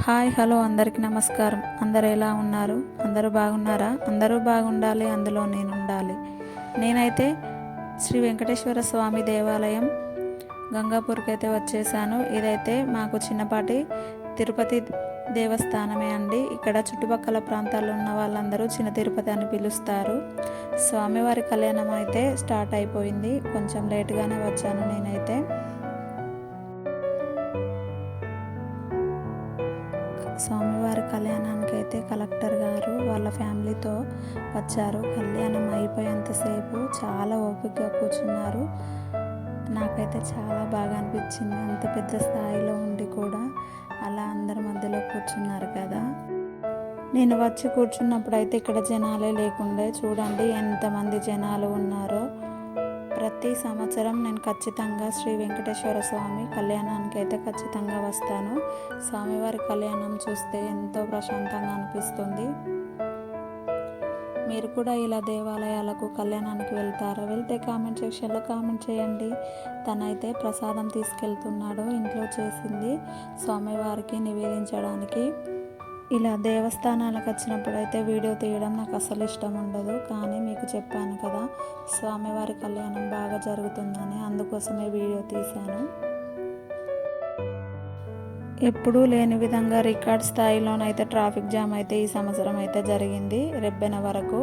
Hi hello అందరికీ నమస్కారం. అందరు ఎలా ఉన్నారు? అందరూ బాగున్నారా? అందరూ బాగుండాలి, అందులో నేను ఉండాలి. నేనైతే శ్రీ వెంకటేశ్వర స్వామి దేవాలయం గంగాపూర్కి అయితే వచ్చేసాను. ఇదైతే మాకు చిన్నపాటి తిరుపతి దేవస్థానమే అండి. ఇక్కడ చుట్టుపక్కల ప్రాంతాల్లో ఉన్న వాళ్ళందరూ చిన్న తిరుపతి అని పిలుస్తారు. స్వామివారి కళ్యాణం అయితే స్టార్ట్ అయిపోయింది. కొంచెం లేటుగానే వచ్చాను నేనైతే. స్వామివారి కళ్యాణానికి అయితే కలెక్టర్ గారు వాళ్ళ ఫ్యామిలీతో వచ్చారు. కళ్యాణం అయిపోయేంతసేపు చాలా ఓపికగా కూర్చున్నారు. నాకైతే చాలా బాగా అనిపించింది. అంత పెద్ద స్థాయిలో ఉండి కూడా అలా అందరి మధ్యలో కూర్చున్నారు కదా. నేను వచ్చి కూర్చున్నప్పుడు అయితే ఇక్కడ జనాలే లేకుండే. చూడండి ఎంతమంది జనాలు ఉన్నారో. ప్రతి సంవత్సరం నేను ఖచ్చితంగా శ్రీ వెంకటేశ్వర స్వామి కళ్యాణానికి అయితే ఖచ్చితంగా వస్తాను. స్వామివారి కళ్యాణం చూస్తే ఎంతో ప్రశాంతంగా అనిపిస్తుంది. మీరు కూడా ఇలా దేవాలయాలకు కళ్యాణానికి వెళ్తారా? వెళ్తే కామెంట్ సెక్షన్లో కామెంట్ చేయండి. తనైతే ప్రసాదం తీసుకెళ్తున్నాడు, ఇంట్లో చేసింది స్వామివారికి నివేదించడానికి. ఇలా దేవస్థానాలకు వచ్చినప్పుడు అయితే వీడియో తీయడం నాకు అసలు ఇష్టం ఉండదు. కానీ మీకు చెప్పాను కదా, స్వామివారి కళ్యాణం బాగా జరుగుతుందని, అందుకోసమే వీడియో తీశాను. ఎప్పుడూ లేని విధంగా రికార్డ్ స్థాయిలోనైతే ట్రాఫిక్ జామ్ అయితే ఈ సంవత్సరం అయితే జరిగింది. రెబ్బెన వరకు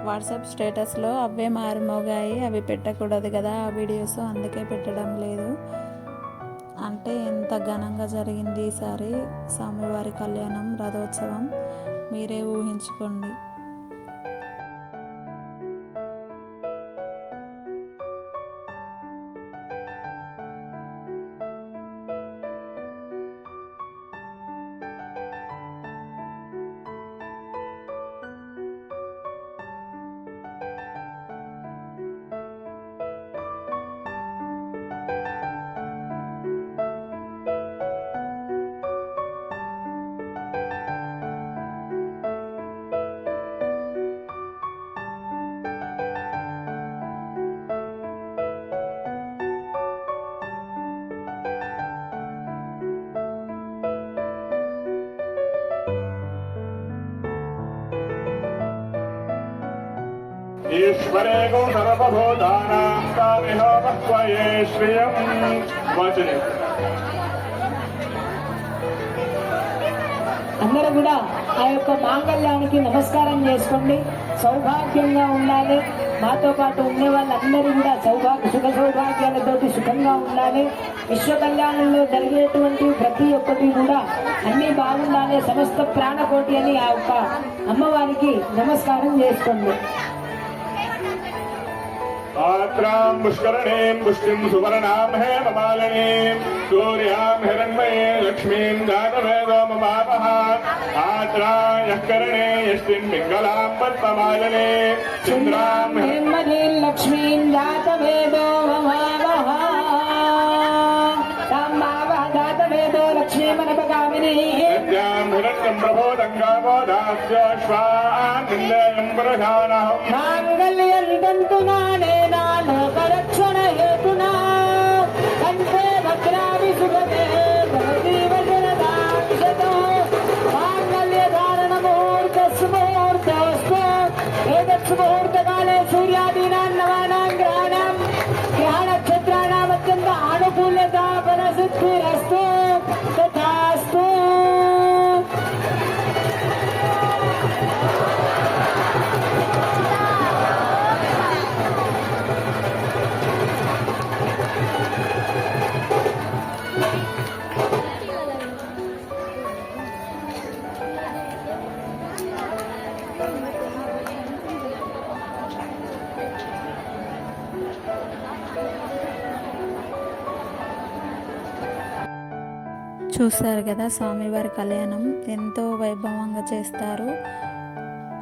వాట్సాప్ స్టేటస్లో అవే మారుమోగాయి. అవి పెట్టకూడదు కదా ఆ వీడియోస్, అందుకే పెట్టడం లేదు. అంటే ఎంత ఘనంగా జరిగింది ఈసారి స్వామివారి కళ్యాణం రథోత్సవం, మీరే ఊహించుకోండి. ఈశ్వరే సర్వభూతానాం తామిహో మహ్వయే శ్రియం వచనే. అందరూ కూడా ఆ యొక్క మాంగళ్యానికి నమస్కారం చేసుకోండి. సౌభాగ్యంగా ఉండాలి. మాతో పాటు ఉండే వాళ్ళందరూ కూడా సుఖ సౌభాగ్యాలతోటి సుఖంగా ఉండాలి. విశ్వ కళ్యాణంలో జరిగేటువంటి ప్రతి ఒక్కటి కూడా అన్నీ బాగుండాలి. సమస్త ప్రాణకోటి అని ఆ యొక్క అమ్మవారికి నమస్కారం చేసుకోండి. ఆత్రాం పుష్కరణీం పుష్టిం సువర్ణాం హేమమాలినీం సూర్యాం హిరణ్మయే లక్ష్మీం జాతవేదో మమావహ. ఆత్రాయః కరణే యష్టిన్ పింగళాం పద్మమాలినే చంద్రాం హిరణ్మయీం లక్ష్మీం జాతవేదో మమావహ. తాంబావహ జాతవేదో లక్ష్మీమనపగామినీ యజ్ఞాం హిరణ్యం ప్రభోదంగావో దాస్యోశ్వాన్ నిందయం ప్రధానహం. మాంగళ్యం తంతునా లోకరక్షణ హేతునా కంఠే భద్రావి సుభగే భవతీవ జనదాంశతో మాంగళ్య ధారణ ముహూర్తస్ముహూర్తోస్తు ఏతత్ ముహూర్తకాలే సూర్యాదీనాం నవానాం గ్రహణక్షత్రాణాం అత్యంత ఆనుకూల్యత ఫలసిద్ధిరస్తు తథాస్తు. చూశారు కదా, స్వామివారి కళ్యాణం ఎంతో వైభవంగా చేస్తారు.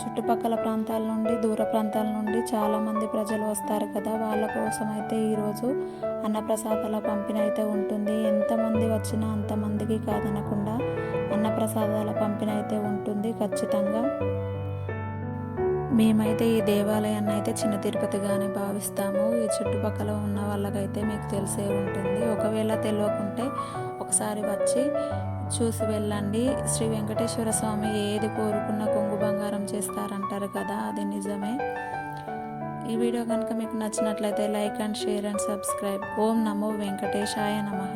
చుట్టుపక్కల ప్రాంతాల నుండి, దూర ప్రాంతాల నుండి చాలామంది ప్రజలు వస్తారు కదా. వాళ్ళ కోసం అయితే ఈరోజు అన్నప్రసాదాల పంపిణీ అయితే ఉంటుంది. ఎంతమంది వచ్చినా అంతమందికి కాదనకుండా అన్నప్రసాదాల పంపిణీ అయితే ఉంటుంది ఖచ్చితంగా. మేమైతే ఈ దేవాలయాన్ని అయితే చిన్న తిరుపతిగానే భావిస్తాము. ఈ చుట్టుపక్కల ఉన్న వాళ్ళకైతే మీకు తెలిసే ఉంటుంది. ఒకవేళ తెలియకుంటే ఒకసారి వచ్చి చూసి వెళ్ళండి. శ్రీ వెంకటేశ్వర స్వామి ఏది కోరుకున్న కొంగు బంగారం చేస్తారంటారు కదా, అది నిజమే. ఈ వీడియో కనుక మీకు నచ్చినట్లయితే like and share and subscribe. ఓం నమో వెంకటేశాయ నమః.